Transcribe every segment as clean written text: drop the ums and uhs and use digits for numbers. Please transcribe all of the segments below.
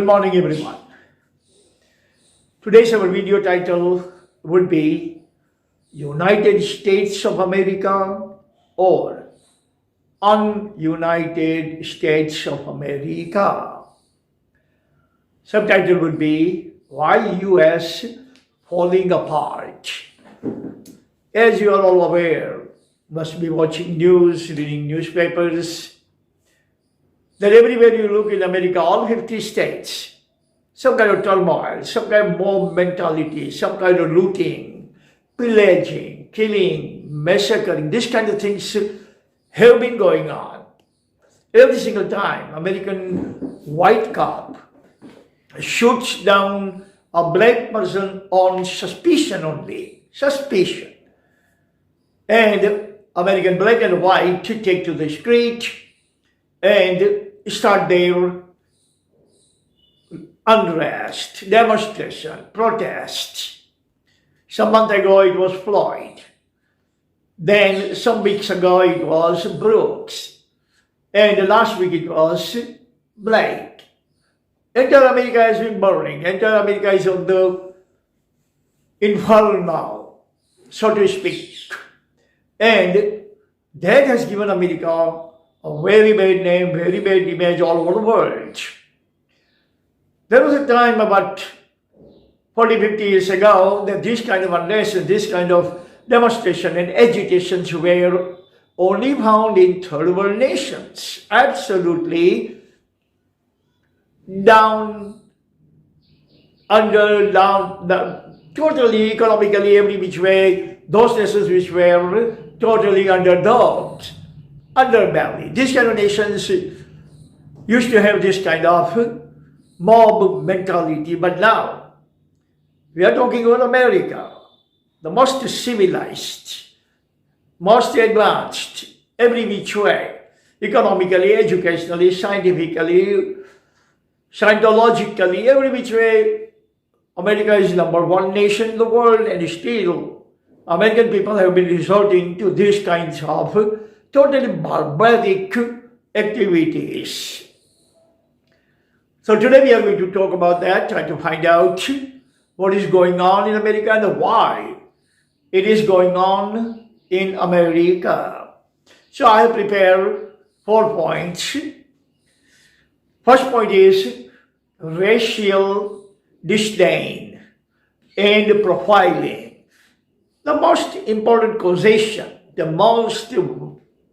Good morning, everyone. Today's our video title would be United States of America or Ununited States of America. Subtitle would be Why US Falling Apart. As you are all aware, must be watching news, reading newspapers, that everywhere you look in America, all 50 states, some kind of turmoil, some kind of mob mentality, some kind of looting, pillaging, killing, massacring, this kind of things have been going on. Every single time, American white cop shoots down a black person on suspicion only, suspicion. And American black and white take to the street and start their unrest, demonstration, protest. Some month ago it was Floyd. Then some weeks ago it was Brooks. And last week it was Blake. Entire America has been burning. Entire America is on the inferno, so to speak. And that has given America a very bad name, very bad image all over the world. There was a time about 40, 50 years ago that this kind of unrest and this kind of demonstration and agitations were only found in third world nations. Absolutely totally economically, every which way, those nations which were totally underdogs. Underbelly. These kind of nations used to have this kind of mob mentality, but now we are talking about America, the most civilized, most advanced, every which way, economically, educationally, scientifically, scientologically, every which way. America is number one nation in the world, and still American people have been resorting to these kinds of totally barbaric activities. So today we are going to talk about that, try to find out what is going on in America and why it is going on in America. So I have prepared 4 points. First point is racial disdain and profiling. The most important causation, the most,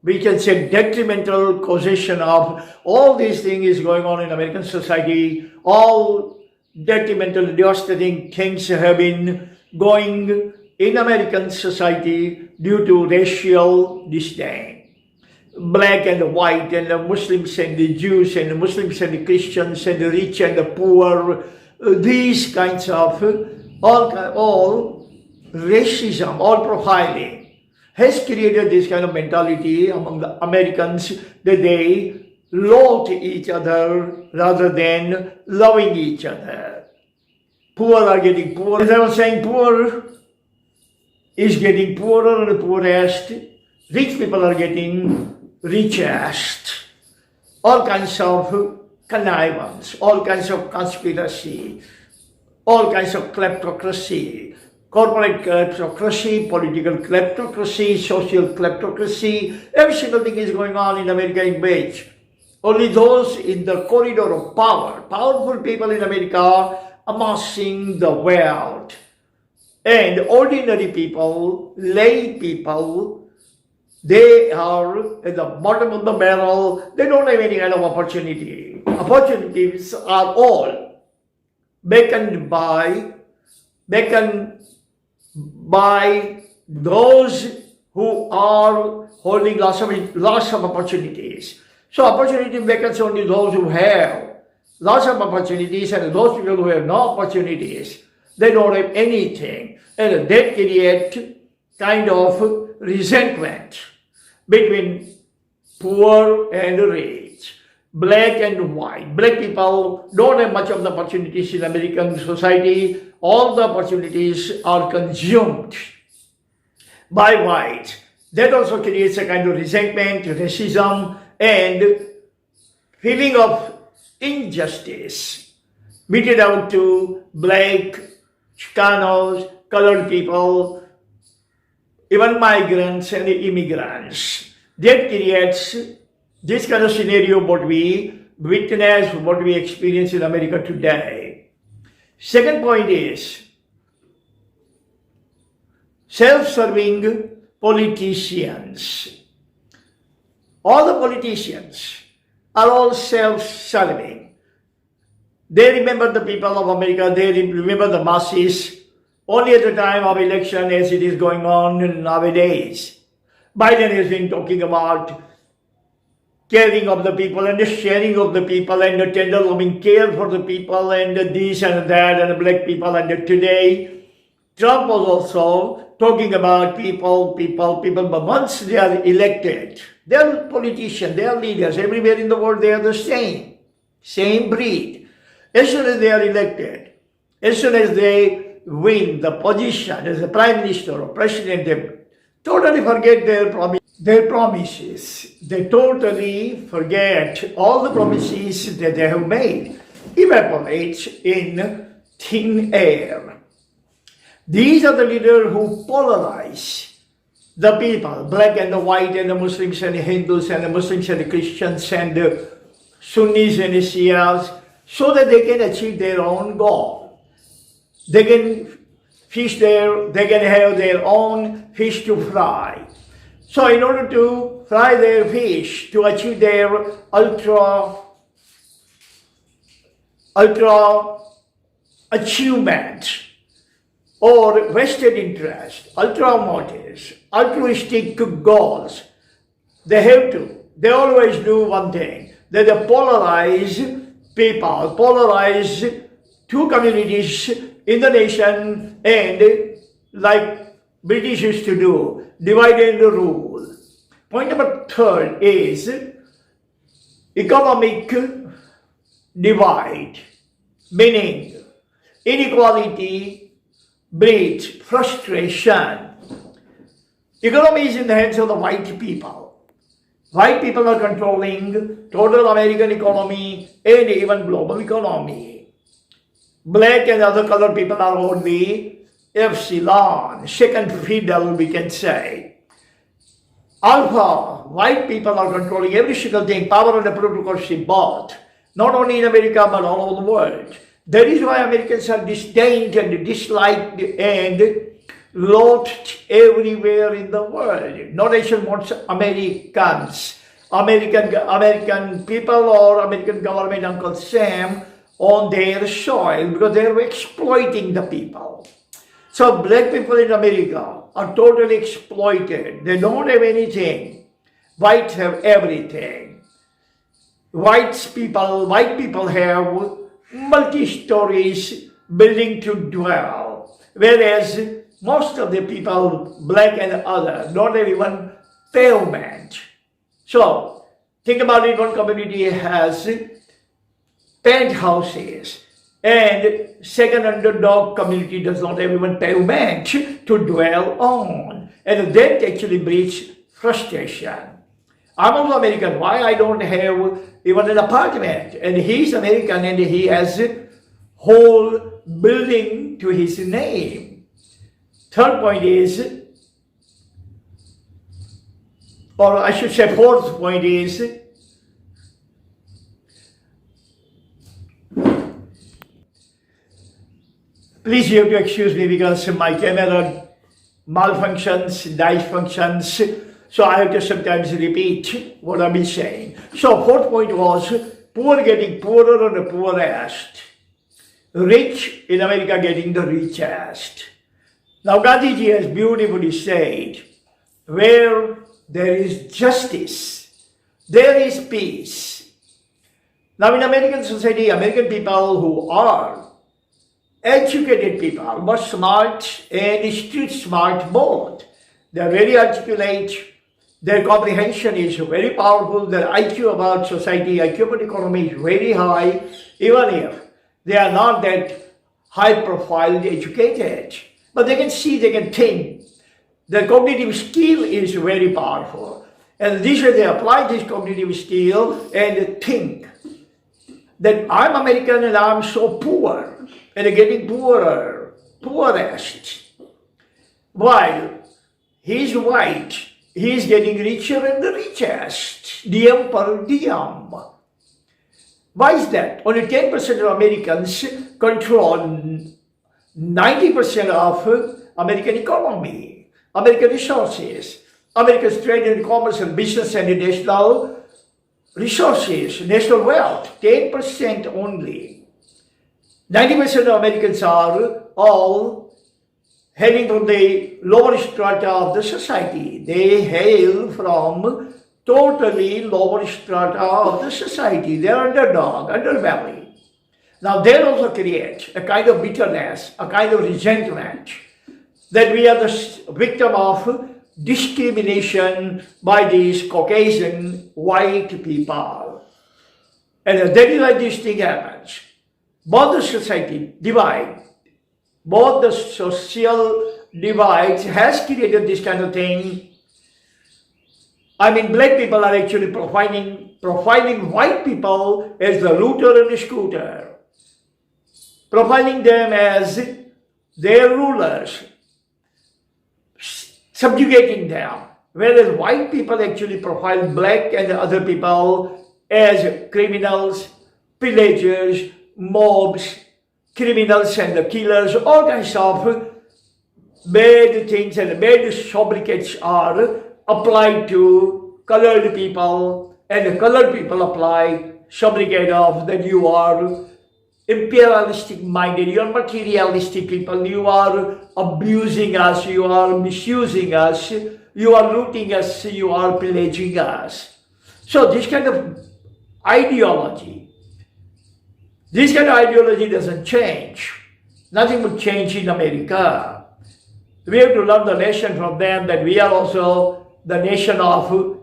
we can say, detrimental causation of all these things is going on in American society. All detrimental, devastating things have been going in American society due to racial disdain. Black and white, and the Muslims and the Jews, and the Muslims and the Christians, and the rich and the poor, these kinds of all racism, all profiling has created this kind of mentality among the Americans that they loathe each other rather than loving each other. Poor are getting poor. As I was saying, poor is getting poorer and poorest. Rich people are getting richest. All kinds of connivance, all kinds of conspiracy, all kinds of kleptocracy, corporate kleptocracy, political kleptocracy, social kleptocracy. Every single thing is going on in America in which only those in the corridor of power, powerful people in America, amassing the wealth. And ordinary people, lay people, they are at the bottom of the barrel. They don't have any kind of opportunity. Opportunities are all beckoned by those who are holding lots of opportunities. So opportunity beckons only those who have lots of opportunities, and those people who have no opportunities, they don't have anything. And that creates kind of resentment between poor and rich, black and white. Black people don't have much of the opportunities in American society. All the opportunities are consumed by white. That also creates a kind of resentment, racism, and feeling of injustice. meted out to black, Chicanos, colored people, even migrants and immigrants. That creates this kind of scenario what we witness, what we experience in America today. Second point is self-serving politicians. All the politicians are all self-serving. They remember the people of America, they remember the masses only at the time of election as it is going on nowadays. Biden has been talking about caring of the people and the sharing of the people and the tender loving care for the people and this and that and the black people. And today, Trump was also talking about people, but once they are elected, they are politicians, they are leaders, everywhere in the world they are the same breed. As soon as they are elected, as soon as they win the position as a prime minister or president, they totally forget their promises. They totally forget all the promises that they have made, evaporates in thin air. These are the leaders who polarize the people, black and the white and the Muslims and the Hindus and the Muslims and the Christians and the Sunnis and the Shias, so that they can achieve their own goal. They can have their own fish to fry. So in order to fry their fish, to achieve their ultra achievement or vested interest, ultra motives, altruistic goals, they always do one thing, that they polarize people, polarize two communities in the nation and like British used to do, divide and rule. Point number third is economic divide, meaning inequality breeds frustration. Economy is in the hands of the white people. White people are controlling total American economy and even global economy. Black and other colored people are only epsilon, second fiddle we can say. Alpha, white people are controlling every single thing, power and the plutocracy both, not only in America but all over the world. That is why Americans are disdained and disliked and loathed everywhere in the world. No nation wants Americans, American people or American government Uncle Sam on their soil because they are exploiting the people. So black people in America are totally exploited. They don't have anything. Whites have everything. White people have multi-stories building to dwell, whereas most of the people, black and other, don't have even pavement. So think about it, one community has penthouses and second underdog community does not have even pavement to dwell on. And that actually breeds frustration. I'm also American. Why I don't have even an apartment? And he's American and he has a whole building to his name. Third point is, or I should say fourth point is, please you have to excuse me because my camera malfunctions, dies functions, so I have to sometimes repeat what I've been saying. So fourth point was poor getting poorer and the poorest, rich in America getting the richest. Now Gandhiji has beautifully said, where there is justice, there is peace. Now in American society, American people who are educated people, but smart and street smart both. They are very articulate, their comprehension is very powerful, their IQ about society, IQ about economy is very high, even if they are not that high profile educated. But they can see, they can think. Their cognitive skill is very powerful. And this way they apply this cognitive skill and think. that I'm American and I'm so poor and getting poorer, poorest. While he's white, he's getting richer and the richest, diem per diem. Why is that? Only 10% of Americans control 90% of American economy, American resources, America's trade and commerce and business and national resources, national wealth, 10% only. 90% of Americans are all hailing from the lower strata of the society. They hail from totally lower strata of the society. They are underdog, underbelly. Now they also create a kind of bitterness, a kind of resentment that we are the victim of discrimination by these Caucasian white people. And that is why this thing happens. Both the society divide, both the social divides has created this kind of thing. I mean, black people are actually profiling white people as the looter and the scooter, profiling them as their rulers, subjugating them, whereas white people actually profile black and other people as criminals, pillagers, mobs, criminals and the killers, all kinds of bad things and bad sobriquets are applied to colored people, and the colored people apply sobriquet of that you are imperialistic minded, you are materialistic people, you are abusing us, you are misusing us, you are looting us, you are pillaging us. So this kind of ideology doesn't change. Nothing would change in America. We have to learn the lesson from them that we are also the nation of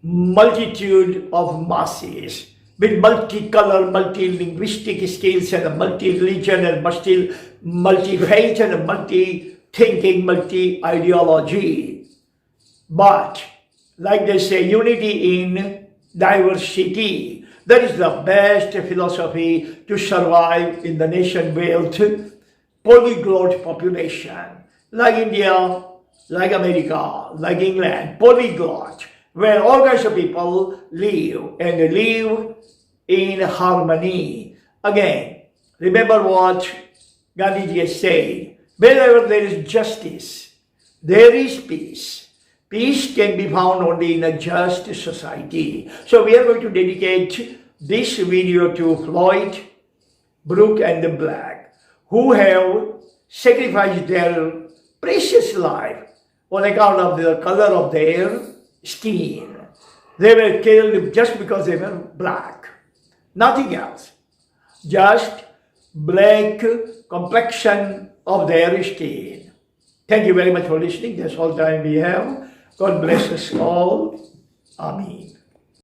multitude of masses with multicolor, multi-linguistic skills and multi-religion and multi-faith and multi-thinking, multi-ideology. But, like they say, unity in diversity. That is the best philosophy to survive in the nation built polyglot population. Like India, like America, like England, polyglot, where all kinds of people live and live in harmony. Again, remember what Gandhiji has said, wherever there is justice, there is peace. Peace can be found only in a just society. So we are going to dedicate this video to Floyd, Brooke and the Black, who have sacrificed their precious life on account of the color of their skin. They were killed just because they were black. Nothing else. Just black complexion of their skin. Thank you very much for listening. That's all time we have. God bless us all. Amen.